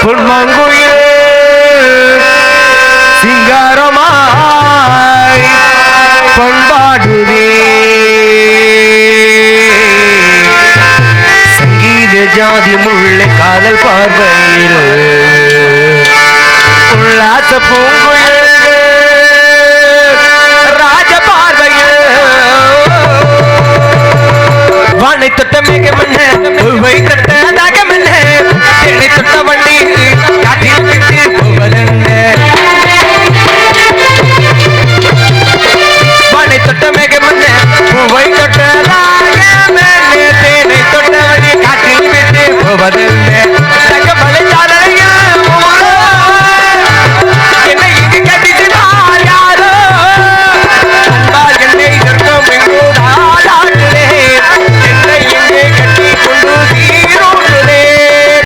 பொன்மங்குயில் சிங்காரமாய் பண்பாடுதே சங்கீத ஜாதி முள்ள காதல் பார்வையில் உல்லாச பூங்குயில் ராஜ பார்வையில் வானை தொட்ட மிக மன்ன